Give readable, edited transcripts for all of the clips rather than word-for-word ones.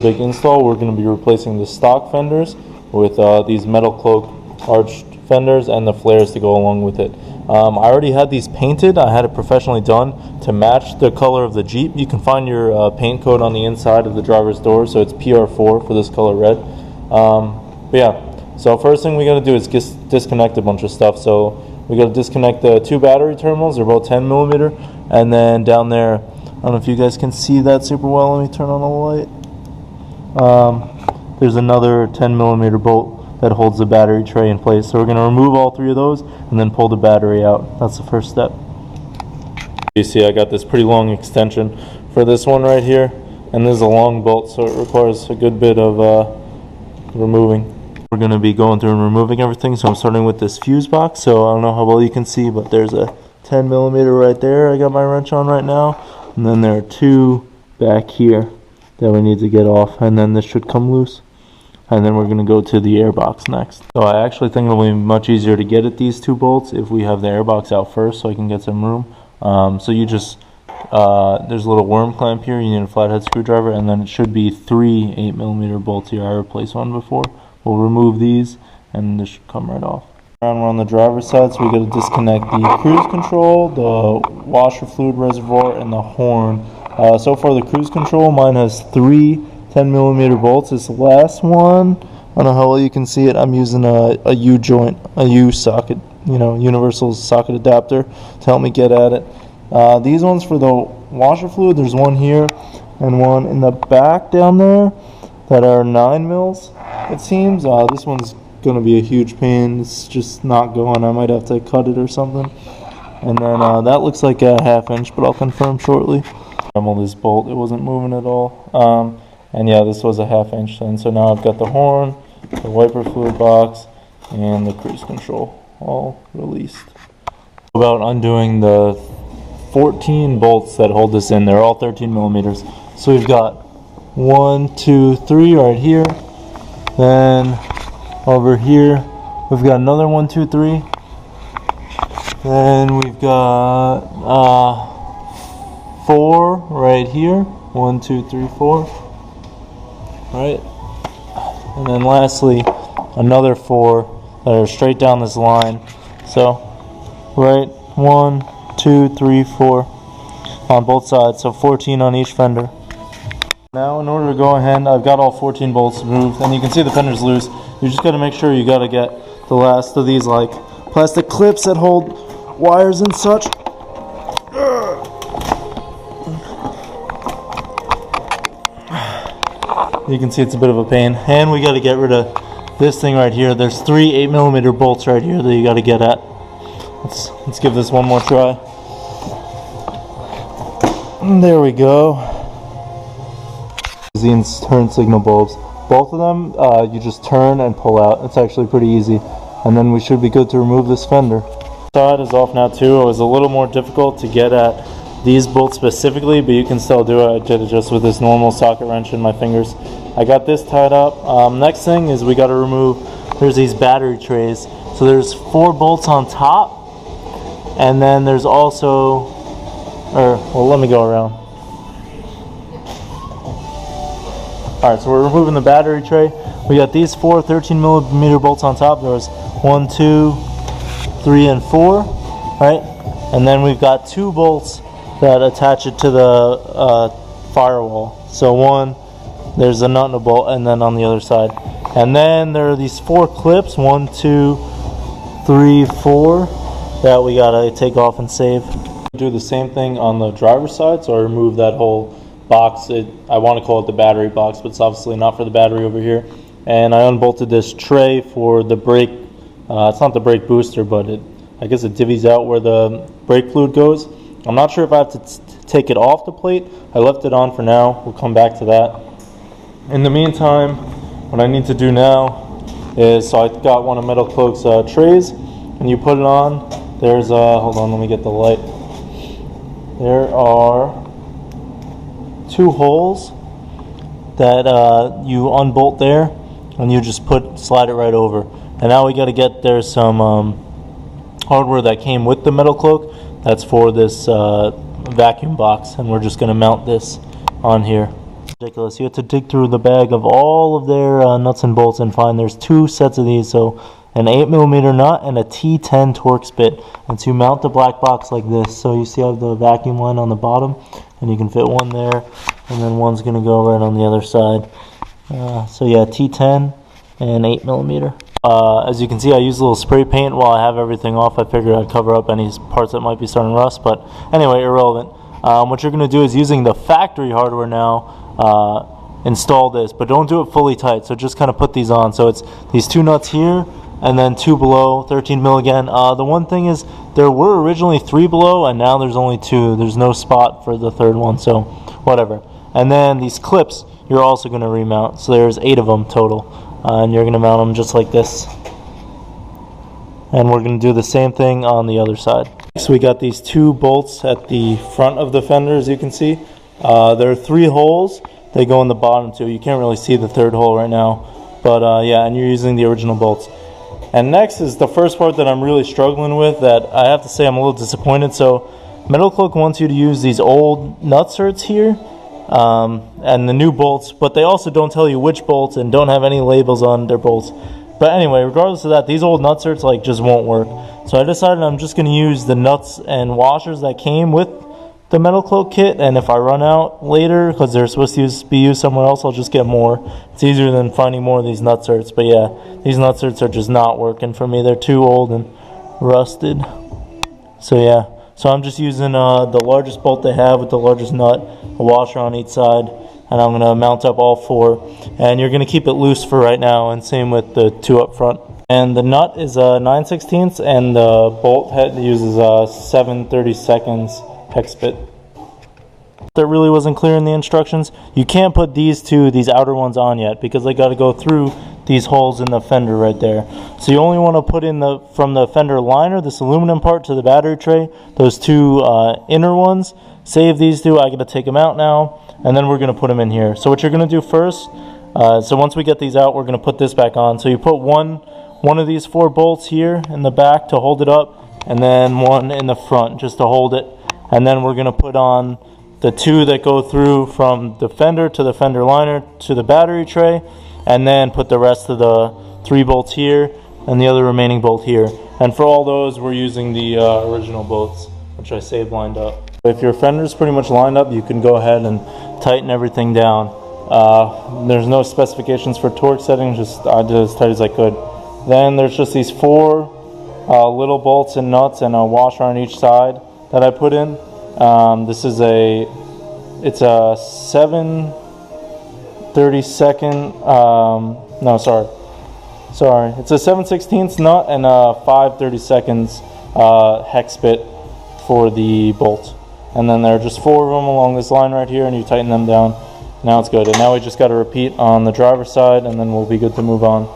Big install. We're going to be replacing the stock fenders with these MetalCloak arched fenders and the flares to go along with it. I already had these painted. I had it professionally done to match the color of the Jeep. You can find your paint code on the inside of the driver's door, so it's PR4 for this color red. But yeah, so first thing we got to do is disconnect a bunch of stuff. So we got to disconnect the two battery terminals. They're about 10 millimeter, and then down there, I don't know if you guys can see that super well. Let me turn on the light. There's another 10 millimeter bolt that holds the battery tray in place. So we're going to remove all three of those and then pull the battery out. That's the first step. You see I got this pretty long extension for this one right here, and this is a long bolt, so it requires a good bit of removing. We're going to be going through and removing everything, so I'm starting with this fuse box. So I don't know how well you can see, but there's a 10 millimeter right there I got my wrench on right now, and then there are two back here that we need to get off, and then this should come loose. And then we're going to go to the airbox next. So I actually think it'll be much easier to get at these two bolts if we have the airbox out first, so I can get some room. So you just, there's a little worm clamp here. You need a flathead screwdriver, and then it should be three 8 millimeter bolts here. I replaced one before. We'll remove these, and this should come right off. We're on the driver's side, so we got to disconnect the cruise control, the washer fluid reservoir, and the horn. So far the cruise control, mine has three 10 millimeter bolts. This last one, I don't know how well you can see it, I'm using a U-joint, a U-socket, universal socket adapter to help me get at it. These ones for the washer fluid, there's one here and one in the back down there that are 9 mils, it seems. This one's going to be a huge pain. It's just not going. I might have to cut it or something. And then that looks like a 1/2 inch, but I'll confirm shortly. This bolt, it wasn't moving at all. And yeah, this was a 1/2 inch, and so now I've got the horn, the wiper fluid box, and the cruise control all released. About undoing the 14 bolts that hold this in. They're all 13 millimeters. So we've got 1, 2, 3 right here. Then over here, we've got another 1, 2, 3. Then we've got 4 right here. 1, 2, 3, 4. Right, and then lastly another 4 that are straight down this line. So right, 1, 2, 3, 4 on both sides, so 14 on each fender. Now in order to go ahead, I've got all 14 bolts removed, and you can see the fender's loose. You just got to make sure you got to get the last of these like plastic clips that hold wires and such. You can see it's a bit of a pain, and we got to get rid of this thing right here. There's 3 8 millimeter bolts right here that you got to get at. Let's give this one more try. And there we go. These turn signal bulbs. Both of them, you just turn and pull out. It's actually pretty easy, and then we should be good to remove this fender. Side is off now too. It was a little more difficult to get at these bolts specifically, but you can still do it. I did it just with this normal socket wrench in my fingers. I got this tied up. Next thing is we got to remove, there's these battery trays. So there's 4 bolts on top, and then there's also, well, let me go around. Alright, so we're removing the battery tray. We got these 4 13 millimeter bolts on top. There's 1, 2, 3, and 4, right? And then we've got 2 bolts that attach it to the firewall. So one, there's a nut and a bolt, and then on the other side. And then there are these 4 clips, 1, 2, 3, 4, that we gotta take off and save. Do the same thing on the driver's side, so I remove that whole box. I want to call it the battery box, but it's obviously not for the battery over here. And I unbolted this tray for the brake. It's not the brake booster, but I guess it divvies out where the brake fluid goes. I'm not sure if I have to take it off the plate. I left it on for now. We'll come back to that. In the meantime, what I need to do now is, so I got one of MetalCloak's trays, and you put it on. There's hold on, let me get the light. There are 2 holes that you unbolt there, and you just slide it right over. And now we got to get, there's some hardware that came with the MetalCloak. That's for this vacuum box, and we're just going to mount this on here. Ridiculous. You have to dig through the bag of all of their nuts and bolts and find there's 2 sets of these. So an 8mm nut and a T10 Torx bit. And to mount the black box like this, so you see I have the vacuum line on the bottom, and you can fit one there, and then one's going to go right on the other side. So yeah, T10 and 8mm. As you can see, I use a little spray paint while I have everything off. I figured I'd cover up any parts that might be starting to rust, but anyway, irrelevant. What you're going to do is, using the factory hardware now, install this, but don't do it fully tight. So just kind of put these on. So it's these 2 nuts here, and then 2 below, 13mm again. The one thing is, there were originally 3 below, and now there's only 2. There's no spot for the 3rd one, so whatever. And then these clips, you're also going to remount. So there's 8 of them total, and you're going to mount them just like this. And we're going to do the same thing on the other side. So we got these 2 bolts at the front of the fender, as you can see. There are 3 holes. They go in the bottom too. You can't really see the 3rd hole right now, but yeah, and you're using the original bolts. And next is the first part that I'm really struggling with, that I have to say I'm a little disappointed. So MetalCloak wants you to use these old nutserts here, and the new bolts, but they also don't tell you which bolts and don't have any labels on their bolts. But anyway, regardless of that, these old nutserts like just won't work. So I decided I'm just going to use the nuts and washers that came with the MetalCloak kit, and if I run out later, because they're supposed to be used somewhere else, I'll just get more. It's easier than finding more of these nutserts. But yeah, these nutserts are just not working for me. They're too old and rusted. So yeah, so I'm just using the largest bolt they have with the largest nut, a washer on each side, and I'm going to mount up all 4. And you're going to keep it loose for right now, and same with the 2 up front. And the nut is 9/16, and the bolt head uses 7/32 hex bit. That really wasn't clear in the instructions. You can't put these outer ones on yet, because they got to go through these holes in the fender right there. So you only want to put in from the fender liner, this aluminum part, to the battery tray, those 2 inner ones. Save these 2. I got to take them out now, and then we're going to put them in here. So what you're going to do first, so once we get these out, we're going to put this back on. So you put one of these 4 bolts here in the back to hold it up, and then one in the front just to hold it. And then we're going to put on the 2 that go through from the fender to the fender liner to the battery tray, and then put the rest of the 3 bolts here and the other remaining bolt here. And for all those, we're using the original bolts, which I saved lined up. If your fender's pretty much lined up, you can go ahead and tighten everything down. There's no specifications for torque settings, I did as tight as I could. Then there's just these 4 little bolts and nuts and a washer on each side that I put in. This is it's a 7/32, no, sorry, it's a 7/16 nut and a 5/32 hex bit for the bolt. And then there are just 4 of them along this line right here, and you tighten them down. Now it's good. And now we just got to repeat on the driver's side, and then we'll be good to move on,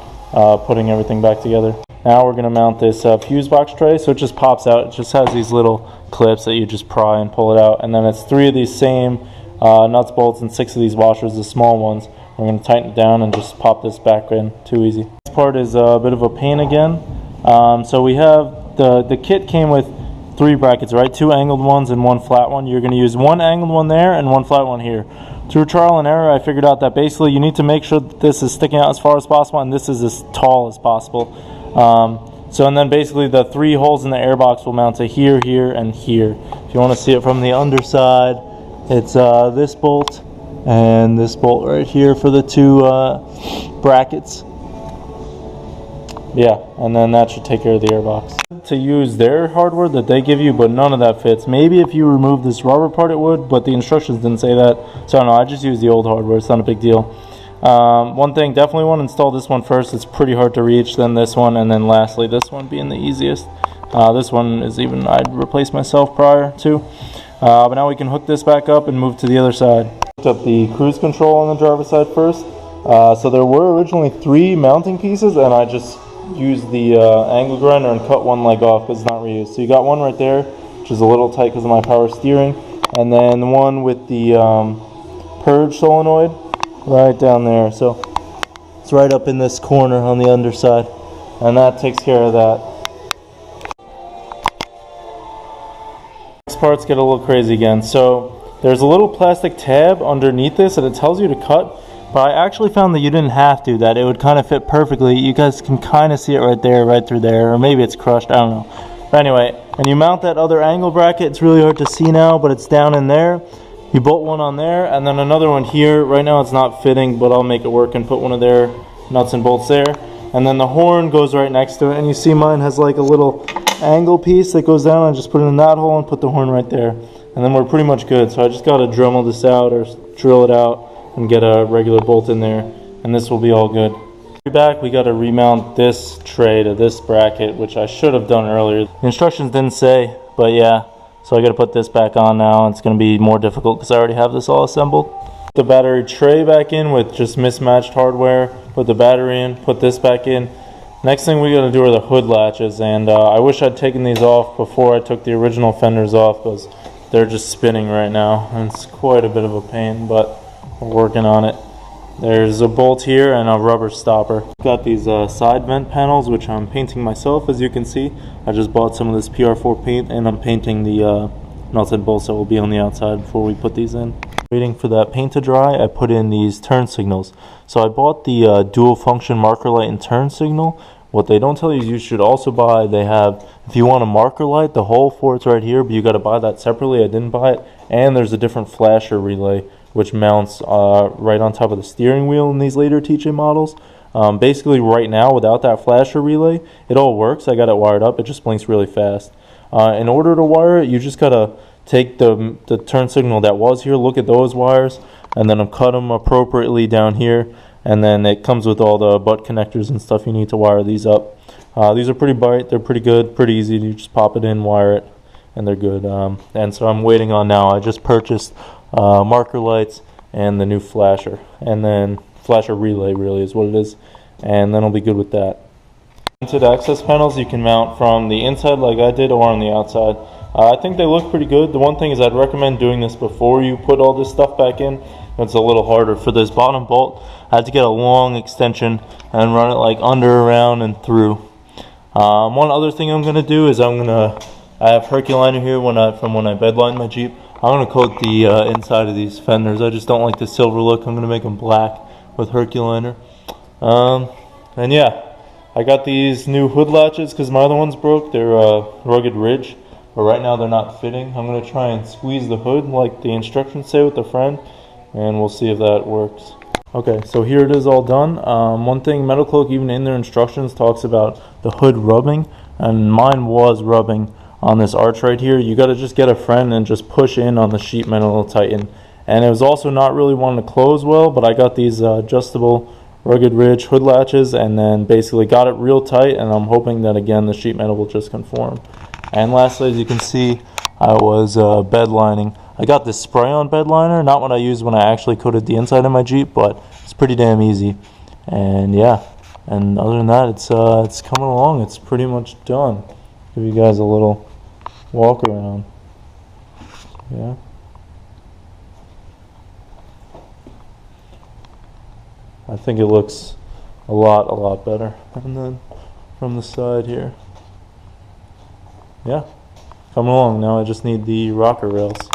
putting everything back together. Now we're going to mount this fuse box tray, so it just pops out. It just has these little clips that you just pry and pull it out, and then it's 3 of these same nuts, bolts, and 6 of these washers, the small ones. We're going to tighten it down and just pop this back in. Too easy. This part is a bit of a pain again. So we have the kit came with 3 brackets, right? 2 angled ones and 1 flat one. You're going to use 1 angled one there and 1 flat one here. Through trial and error, I figured out that basically you need to make sure that this is sticking out as far as possible and this is as tall as possible. And then basically the 3 holes in the airbox will mount to here, here, and here. If you want to see it from the underside, it's this bolt and this bolt right here for the 2 brackets. Yeah, and then that should take care of the airbox. To use their hardware that they give you, but none of that fits. Maybe if you remove this rubber part it would, but the instructions didn't say that. So I don't know, I just use the old hardware. It's not a big deal. One thing, definitely want to install this one first. It's pretty hard to reach, then this one, and then lastly this one being the easiest. This one is even, I'd replace myself prior to. But now we can hook this back up and move to the other side. Hooked up the cruise control on the driver's side first. So there were originally 3 mounting pieces, and I just used the angle grinder and cut 1 leg off because it's not reused. So you got one right there, which is a little tight because of my power steering, and then the one with the purge solenoid right down there. So it's right up in this corner on the underside, and that takes care of that. These parts get a little crazy again. So There's a little plastic tab underneath this and it tells you to cut, but I actually found that you didn't have to, that it would kind of fit perfectly. You guys can kind of see it right there, right through there, or maybe it's crushed, I don't know. But anyway, and you mount that other angle bracket. It's really hard to see now, but it's down in there. You bolt one on there, and then another one here. Right now it's not fitting, but I'll make it work and put one of their nuts and bolts there. And then the horn goes right next to it, and you see mine has like a little angle piece that goes down. I just put it in that hole and put the horn right there. And then we're pretty much good. So I just got to Dremel this out or drill it out and get a regular bolt in there, and this will be all good. Back, we got to remount this tray to this bracket, which I should have done earlier. The instructions didn't say, but yeah. So I got to put this back on now. It's going to be more difficult because I already have this all assembled. The battery tray back in with just mismatched hardware. Put the battery in, put this back in. Next thing we got to do are the hood latches, and I wish I'd taken these off before I took the original Fenders off because they're just spinning right now, and it's quite a bit of a pain, but we're working on it. There's a bolt here and a rubber stopper. Got these side vent panels, which I'm painting myself, as you can see. I just bought some of this PR4 paint, and I'm painting the nuts and bolts that will be on the outside before we put these in. Waiting for that paint to dry, I put in these turn signals. So I bought the dual function marker light and turn signal. What they don't tell you is you should also buy, they have, if you want a marker light, the hole for it's right here, but you got to buy that separately. I didn't buy it. And there's a different flasher relay, which mounts right on top of the steering wheel in these later TJ models. Basically right now, without that flasher relay, it all works. I got it wired up. It just blinks really fast. In order to wire it, you just got to take the turn signal that was here, look at those wires, and then cut them appropriately down here. And then it comes with all the butt connectors and stuff you need to wire these up. These are pretty bright. They're pretty good, pretty easy. You just pop it in, wire it, and they're good. And so I'm waiting on now. I just purchased marker lights and the new flasher, and then flasher relay really is what it is, and then I'll be good with that. Mounted access panels you can mount from the inside like I did, or on the outside. I think they look pretty good. The one thing is I'd recommend doing this before you put all this stuff back in. It's a little harder. For this bottom bolt, I had to get a long extension and run it like under, around, and through. One other thing I'm going to do is I have Herculiner here from when I bedlined my Jeep. I'm going to coat the inside of these fenders. I just don't like the silver look. I'm going to make them black with Herculiner. And yeah, I got these new hood latches because my other ones broke. They're rugged ridge, but right now they're not fitting. I'm going to try and squeeze the hood like the instructions say with the friend, and we'll see if that works. Okay, so here it is all done. One thing, MetalCloak even in their instructions talks about the hood rubbing, and mine was rubbing on this arch right here. You got to just get a friend and just push in on the sheet metal, it'll tighten. And it was also not really wanting to close well, but I got these adjustable rugged ridge hood latches and then basically got it real tight, and I'm hoping that again the sheet metal will just conform. And lastly, as you can see, I was bed lining. I got this spray-on bed liner, not what I used when I actually coated the inside of my Jeep, but it's pretty damn easy. And yeah, and other than that, it's coming along. It's pretty much done. Give you guys a little walk around. Yeah. I think it looks a lot better. And then from the side here. Yeah, coming along. Now I just need the rocker rails.